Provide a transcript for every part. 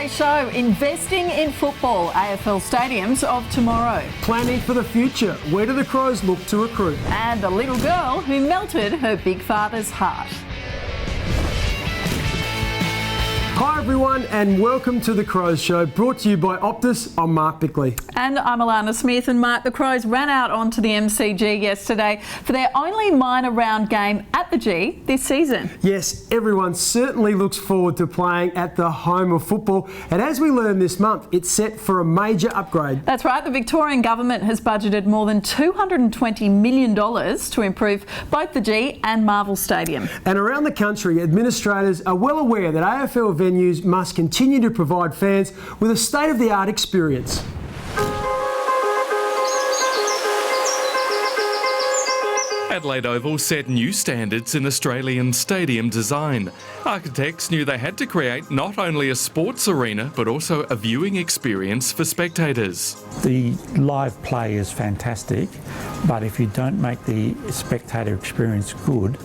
today's show, investing in football, AFL stadiums of tomorrow. Planning for the future, where do the Crows look to recruit? And a little girl who melted her big father's heart. Hi everyone and welcome to The Crows Show, brought to you by Optus. I'm Mark Bickley. And I'm Alana Smith. And Mark, the Crows ran out onto the MCG yesterday for their only minor round game at the G this season. Yes, everyone certainly looks forward to playing at the home of football, and as we learned this month, it's set for a major upgrade. That's right, the Victorian government has budgeted more than $220 million to improve both the G and Marvel Stadium. And around the country, administrators are well aware that AFL venues must continue to provide fans with a state-of-the-art experience. Adelaide Oval set new standards in Australian stadium design. Architects knew they had to create not only a sports arena but also a viewing experience for spectators. The live play is fantastic, but if you don't make the spectator experience good,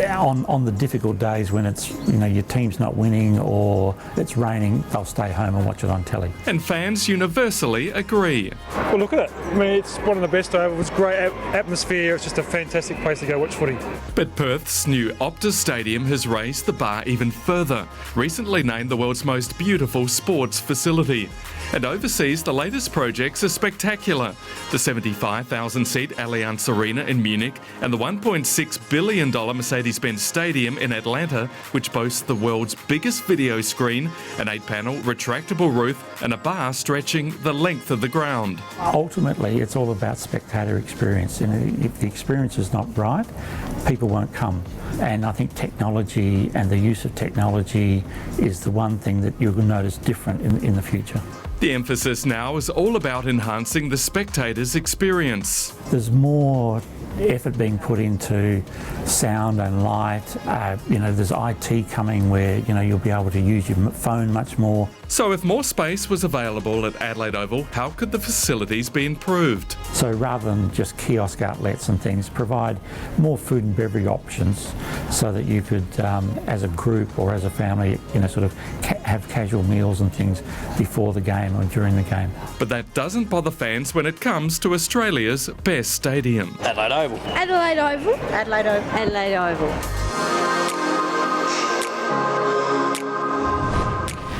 on the difficult days when it's, your team's not winning or it's raining, they'll stay home and watch it on telly. And fans universally agree. Well, look at it. I mean, it's one of the best ovals. It's great atmosphere. It's just a fantastic place to go watch footy. But Perth's new Optus Stadium has raised the bar even further, recently named the world's most beautiful sports facility. And overseas, the latest projects are spectacular. The 75,000-seat Allianz Arena in Munich and the $1.6 billion Mercedes-Benz Stadium in Atlanta, which boasts the world's biggest video screen, an 8-panel retractable roof and a bar stretching the length of the ground. Ultimately, it's all about spectator experience, and if the experience is not right, people won't come. And I think technology and the use of technology is the one thing that you'll notice different in the future. The emphasis now is all about enhancing the spectator's experience. There's more effort being put into sound and light. There's IT coming where, you'll be able to use your phone much more. So if more space was available at Adelaide Oval, how could the facilities be improved? So rather than just kiosk outlets and things, provide more food and beverage options so that you could, as a group or as a family, have casual meals and things before the game or during the game. But that doesn't bother fans when it comes to Australia's best stadium. Adelaide Oval. Adelaide Oval. Adelaide Oval. Adelaide Oval.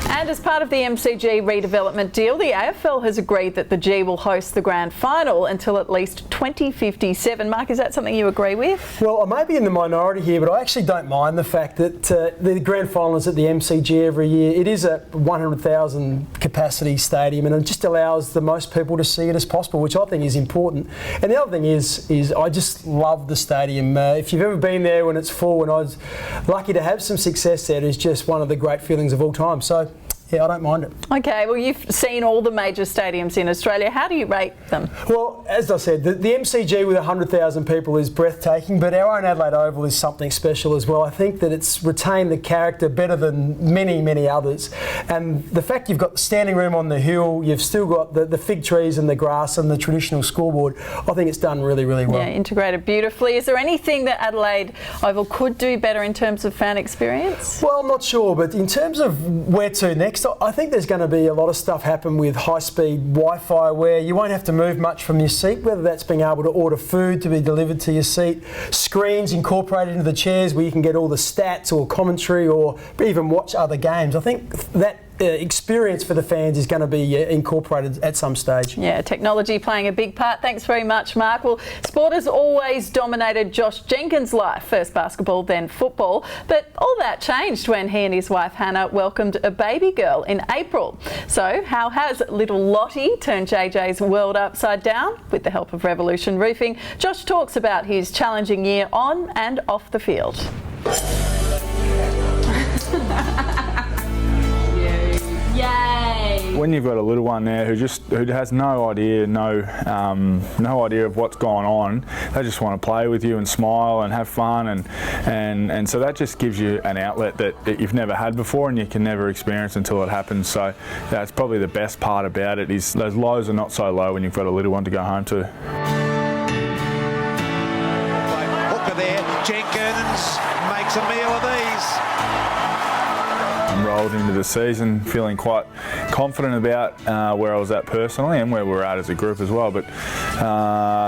And as part of the MCG redevelopment deal, the AFL has agreed that the G will host the grand final until at least 2057. Mark, is that something you agree with? Well, I may be in the minority here, but I actually don't mind the fact that the grand final is at the MCG every year. It is a 100,000 capacity stadium, and it just allows the most people to see it as possible, which I think is important. And the other thing is I just love the stadium. If you've ever been there when it's full, and I was lucky to have some success there, it is just one of the great feelings of all time. So, yeah, I don't mind it. Okay, well, you've seen all the major stadiums in Australia. How do you rate them? Well, as I said, the MCG with 100,000 people is breathtaking, but our own Adelaide Oval is something special as well. I think that it's retained the character better than many, many others. And the fact you've got the standing room on the hill, you've still got the fig trees and the grass and the traditional scoreboard, I think it's done really, really well. Yeah, integrated beautifully. Is there anything that Adelaide Oval could do better in terms of fan experience? Well, I'm not sure, but in terms of where to next, I think there's going to be a lot of stuff happen with high-speed Wi-Fi where you won't have to move much from your seat, whether that's being able to order food to be delivered to your seat, screens incorporated into the chairs where you can get all the stats or commentary or even watch other games. I think that experience for the fans is going to be incorporated at some stage. Yeah, technology playing a big part. Thanks very much, Mark. Well, sport has always dominated Josh Jenkins' life. First basketball, then football. But all that changed when he and his wife Hannah welcomed a baby girl in April. So how has little Lottie turned JJ's world upside down? With the help of Revolution Roofing, Josh talks about his challenging year on and off the field. Yay! When you've got a little one there who has no idea of what's going on, they just want to play with you and smile and have fun, and so that just gives you an outlet that you've never had before and you can never experience until it happens. So that's probably the best part about it, is those lows are not so low when you've got a little one to go home to. Hooker there, Jenkins makes a meal of these. rolled into the season feeling quite confident about where I was at personally and where we're at as a group as well. But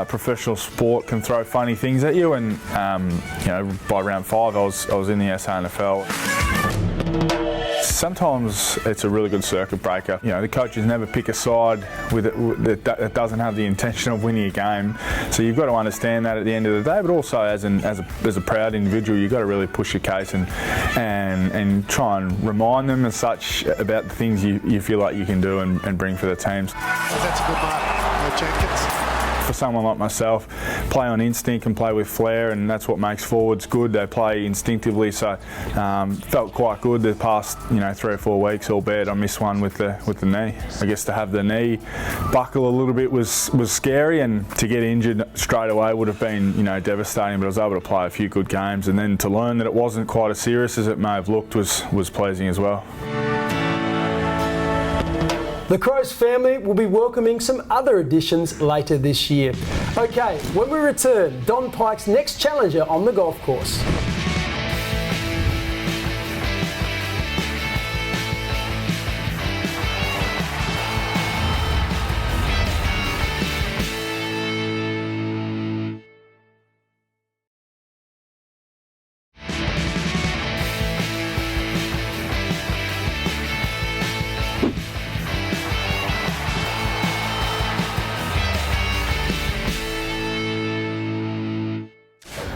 professional sport can throw funny things at you, and by round 5 I was in the SANFL. Sometimes it's a really good circuit breaker. The coaches never pick a side that doesn't have the intention of winning a game. So you've got to understand that at the end of the day, but also as a proud individual, you've got to really push your case and try and remind them as such about the things you feel like you can do and bring for the teams. That's a good mark, Jenkins. For someone like myself, play on instinct and play with flair, and that's what makes forwards good. They play instinctively, so felt quite good the past 3 or 4 weeks, albeit I missed one with the knee. I guess to have the knee buckle a little bit was scary, and to get injured straight away would have been devastating, but I was able to play a few good games, and then to learn that it wasn't quite as serious as it may have looked was pleasing as well. The Crows family will be welcoming some other additions later this year. Okay, when we return, Don Pyke's next challenger on the golf course.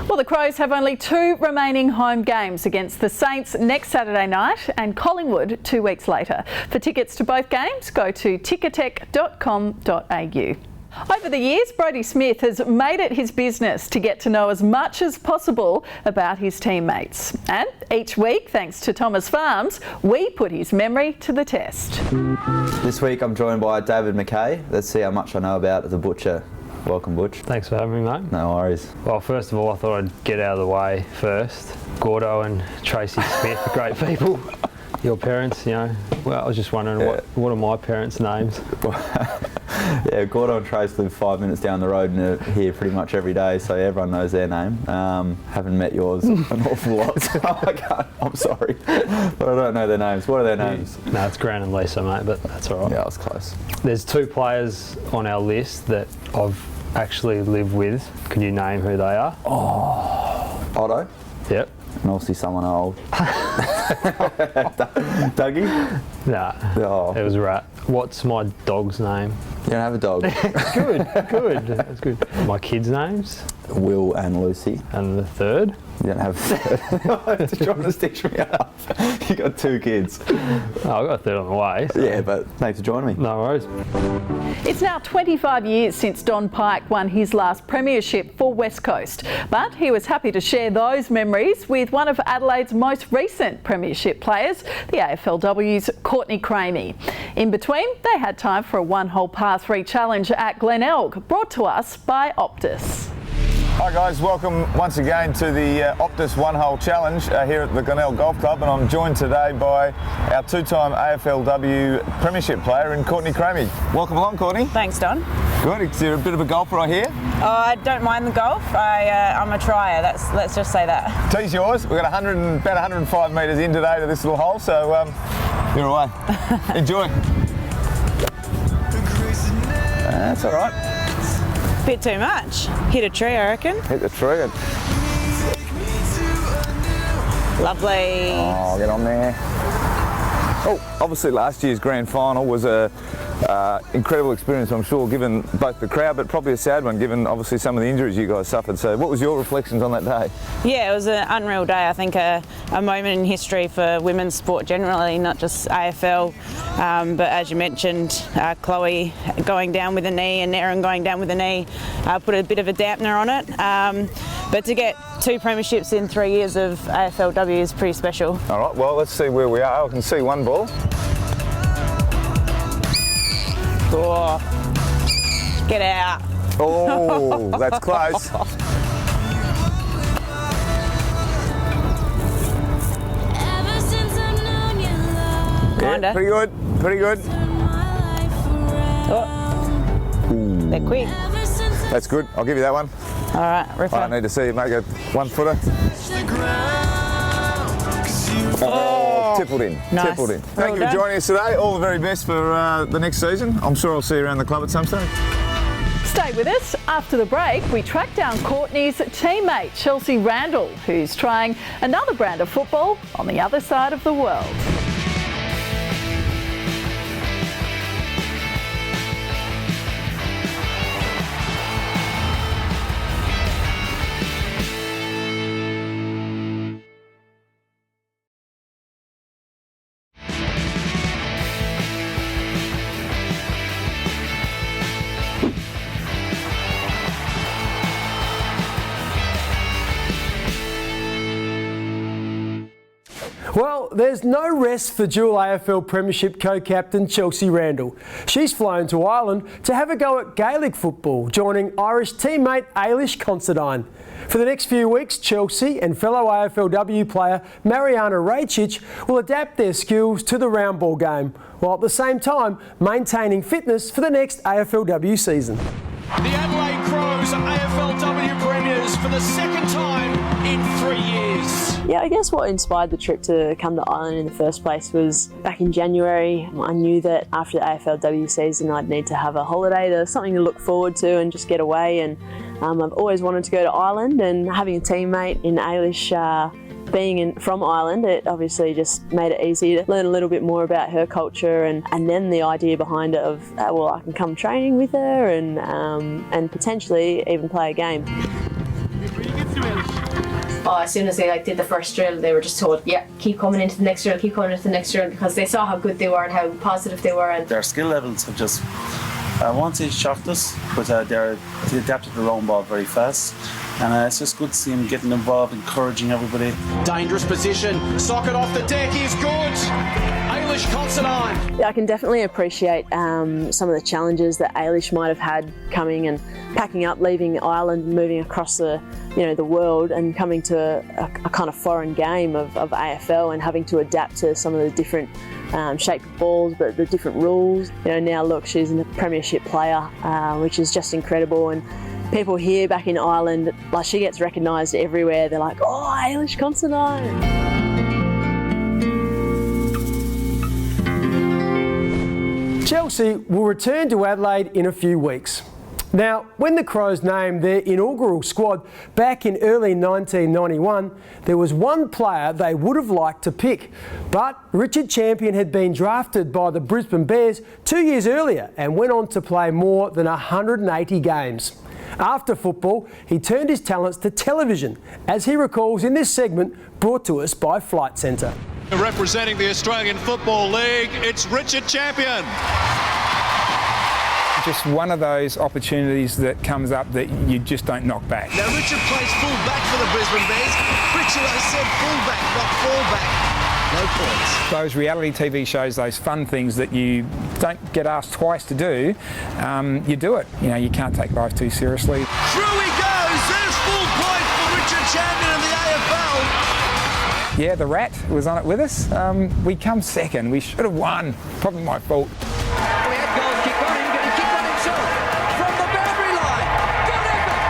Well, the Crows have only 2 remaining home games against the Saints next Saturday night and Collingwood 2 weeks later. For tickets to both games, go to ticketek.com.au. Over the years, Brodie Smith has made it his business to get to know as much as possible about his teammates. And each week, thanks to Thomas Farms, we put his memory to the test. This week I'm joined by David McKay. Let's see how much I know about the Butcher. Welcome, Butch. Thanks for having me, mate. No worries. Well, first of all, I thought I'd get out of the way first. Gordo and Tracy Smith, great people. Your parents, well, I was just wondering, what are my parents' names? Yeah, Gordo and Trace live 5 minutes down the road and are here pretty much every day, so everyone knows their name. Haven't met yours an awful lot, so I'm sorry, but I don't know their names. What are their names? No, it's Grant and Lisa, mate, but that's all right. Yeah, I was close. There's 2 players on our list that I've actually lived with. Can you name who they are? Oh, Otto? Yep. And obviously someone old. Dougie? Nah, it was Rat. What's my dog's name? You don't have a dog? Good, that's good. My kids' names? Will and Lucy. And the third? You don't have a third. Just trying to stitch me up. You got 2 kids. Oh, I've got a third on the way. So. Yeah, but thanks for joining me. No worries. It's now 25 years since Don Pyke won his last premiership for West Coast, but he was happy to share those memories with one of Adelaide's most recent premiership players, the AFLW's Courtney Cramey. In between, they had time for a 1-hole par 3 challenge at Glenelg, brought to us by Optus. Hi guys, welcome once again to the Optus 1-hole challenge here at the Glenelg Golf Club, and I'm joined today by our 2-time AFLW premiership player in Courtney Cramey. Welcome along, Courtney. Thanks, Don. Good. You're a bit of a golfer, I hear. Oh, I don't mind the golf. I'm a trier. Let's just say that. Tee's yours. We've got about 105 metres in today to this little hole, so you're away. Enjoy. That's all right. Bit too much. Hit a tree, I reckon. Hit the tree. Lovely. Oh, get on there. Oh, obviously last year's grand final was a incredible experience, I'm sure, given both the crowd, but probably a sad one, given obviously some of the injuries you guys suffered. So what was your reflections on that day? Yeah, it was an unreal day. I think a moment in history for women's sport generally, not just AFL. But as you mentioned, Chloe going down with a knee and Erin going down with a knee put a bit of a dampener on it. But to get 2 premierships in 3 years of AFLW is pretty special. All right, well, let's see where we are. I can see one ball. Oh, get out. Oh, that's close. Yeah, pretty good, pretty good. Oh. They're quick. That's good, I'll give you that one. All right, rip I up. need to see you make a 1-footer. Oh, tippled in. Nice. Tippled in. Well Thank you for done. joining us today. All the very best for the next season. I'm sure I'll see you around the club at some stage. Stay with us. After the break, we track down Courtney's teammate, Chelsea Randall, who's trying another brand of football on the other side of the world. Well, there's no rest for dual AFL Premiership co-captain Chelsea Randall. She's flown to Ireland to have a go at Gaelic football, joining Irish teammate Ailish Considine. For the next few weeks, Chelsea and fellow AFLW player Mariana Rajcic will adapt their skills to the round ball game, while at the same time maintaining fitness for the next AFLW season. The Adelaide Crows are AFLW premiers for the second time in 3 years. Yeah, I guess what inspired the trip to come to Ireland in the first place was back in January. I knew that after the AFLW season I'd need to have a holiday, something to look forward to and just get away. And I've always wanted to go to Ireland, and having a teammate in Ailish being from Ireland, it obviously just made it easy to learn a little bit more about her culture, and then the idea behind it of, well, I can come training with her and potentially even play a game. As soon as they did the first drill, they were just told, yeah, keep coming into the next drill, keep coming into the next drill, because they saw how good they were and how positive they were. And their skill levels have just, I won't say shocked us, but they adapted their own ball very fast. And it's just good to see him getting involved, encouraging everybody. Dangerous position, socket off the deck, he's good. Ailish Considine. Yeah, I can definitely appreciate some of the challenges that Ailish might have had coming and packing up, leaving Ireland, moving across the world and coming to a kind of foreign game of AFL and having to adapt to some of the different shape of balls, but the different rules. Now look, she's a premiership player, which is just incredible. And people here back in Ireland, like, she gets recognised everywhere. They're like, oh, Ailish Considine. Chelsea will return to Adelaide in a few weeks. Now, when the Crows named their inaugural squad back in early 1991, there was one player they would have liked to pick. But Richard Champion had been drafted by the Brisbane Bears 2 years earlier and went on to play more than 180 games. After football, he turned his talents to television, as he recalls in this segment brought to us by Flight Centre. Representing the Australian Football League, it's Richard Champion. Just one of those opportunities that comes up that you just don't knock back. Now Richard plays full back for the Brisbane Bears. Richard, I said full back, not fallback. No points. Those reality TV shows, those fun things that you don't get asked twice to do, you do it. You can't take life too seriously. Through he goes. There's full points for Richard Champion in the AFL. Yeah, the Rat was on it with us. We come second. We should have won. Probably my fault. We had goals kicked on him. Going to kick on himself from the boundary line. Good effort.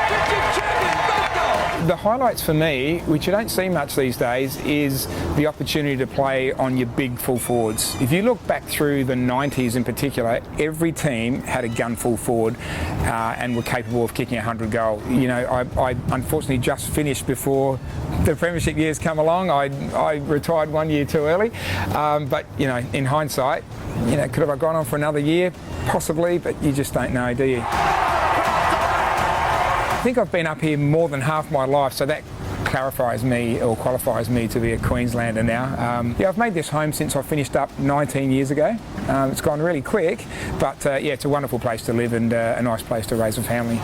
Richard Champion, back goal. The highlights for me, which you don't see much these days, is the opportunity to play on your big full forwards. If you look back through the 90s in particular, every team had a gun full forward and were capable of kicking 100 goal. I unfortunately just finished before the premiership years come along. I retired 1 year too early, but in hindsight, could have I gone on for another year? Possibly, but you just don't know, do you? I think I've been up here more than half my life, so that clarifies me or qualifies me to be a Queenslander now. I've made this home since I finished up 19 years ago. It's gone really quick, but it's a wonderful place to live and a nice place to raise a family.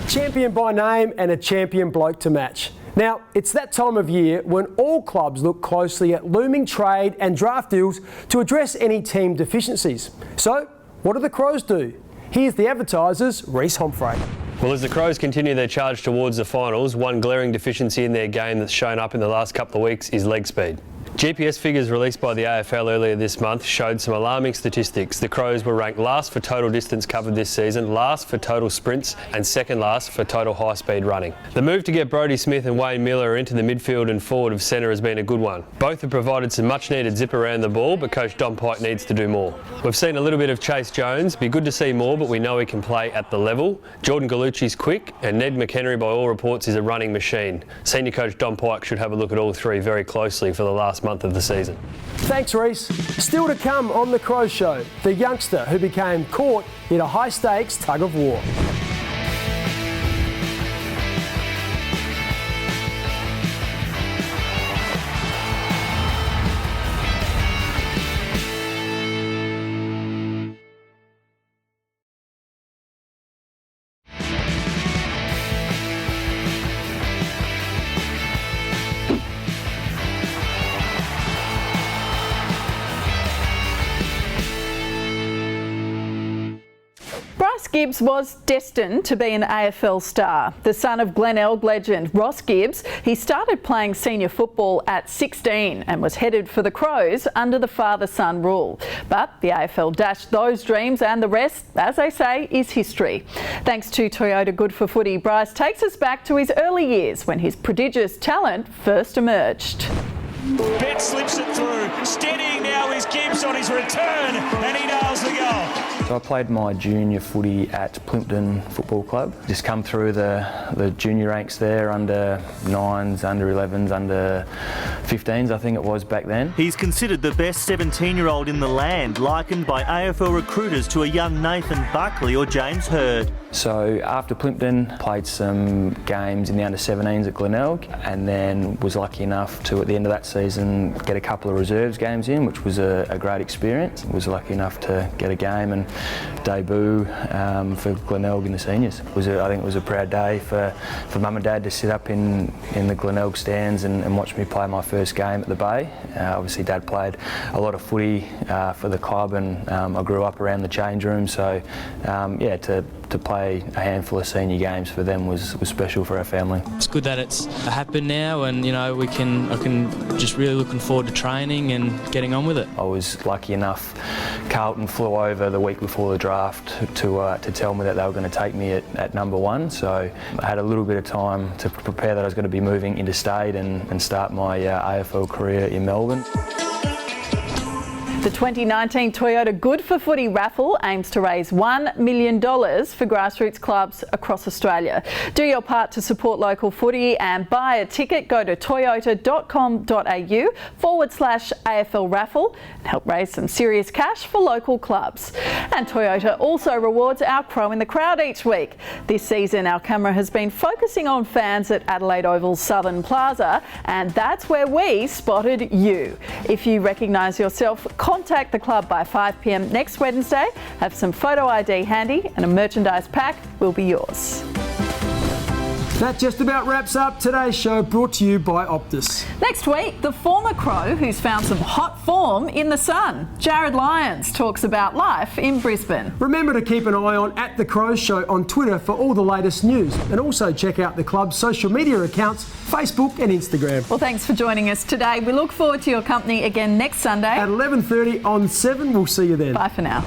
Champion by name and a champion bloke to match. Now, it's that time of year when all clubs look closely at looming trade and draft deals to address any team deficiencies. So, what do the Crows do? Here's the Advertiser's Reece Homfray. Well, as the Crows continue their charge towards the finals, one glaring deficiency in their game that's shown up in the last couple of weeks is leg speed. GPS figures released by the AFL earlier this month showed some alarming statistics. The Crows were ranked last for total distance covered this season, last for total sprints and second last for total high-speed running. The move to get Brodie Smith and Wayne Miller into the midfield and forward of centre has been a good one. Both have provided some much-needed zip around the ball, but Coach Don Pyke needs to do more. We've seen a little bit of Chase Jones. Be good to see more, but we know he can play at the level. Jordan Gallucci's quick, and Ned McHenry, by all reports, is a running machine. Senior coach Don Pyke should have a look at all three very closely for the last month of the season. Thanks, Reece. Still to come on The Crow Show, the youngster who became caught in a high-stakes tug of war. Bryce Gibbs was destined to be an AFL star. The son of Glenelg legend Ross Gibbs, he started playing senior football at 16 and was headed for the Crows under the father-son rule. But the AFL dashed those dreams, and the rest, as they say, is history. Thanks to Toyota Good for Footy, Bryce takes us back to his early years when his prodigious talent first emerged. Bet slips it through. Steadying now is Gibbs on his return, and he nails the goal. So I played my junior footy at Plympton Football Club. Just come through the junior ranks there, under 9s, under 11s, under 15s I think it was back then. He's considered the best 17-year-old in the land, likened by AFL recruiters to a young Nathan Buckley or James Hird. So after Plympton, played some games in the under-17s at Glenelg, and then was lucky enough to, at the end of that season, get a couple of reserves games in, which was a great experience. Was lucky enough to get a game and debut for Glenelg in the seniors. I think it was a proud day for Mum and Dad to sit up in the Glenelg stands and watch me play my first game at the Bay. Obviously Dad played a lot of footy for the club, and I grew up around the change room, so yeah, to play a handful of senior games for them was special for our family. It's good that it's happened now, and you know I can just really looking forward to training and getting on with it. I was lucky enough, Carlton flew over the week before the draft to tell me that they were going to take me at number 1, so I had a little bit of time to prepare that I was going to be moving interstate and start my AFL career in Melbourne. The 2019 Toyota Good for Footy raffle aims to raise $1 million for grassroots clubs across Australia. Do your part to support local footy and buy a ticket. Go to toyota.com.au/AFL raffle and help raise some serious cash for local clubs. And Toyota also rewards our Crow in the Crowd each week. This season, our camera has been focusing on fans at Adelaide Oval's Southern Plaza, and that's where we spotted you. If you recognise yourself, contact the club by 5 p.m. next Wednesday. Have some photo ID handy, and a merchandise pack will be yours. That just about wraps up today's show, brought to you by Optus. Next week, the former Crow who's found some hot form in the sun. Jared Lyons talks about life in Brisbane. Remember to keep an eye on @The Crow Show on Twitter for all the latest news, and also check out the club's social media accounts, Facebook and Instagram. Well, thanks for joining us today. We look forward to your company again next Sunday at 11:30 on 7. We'll see you then. Bye for now.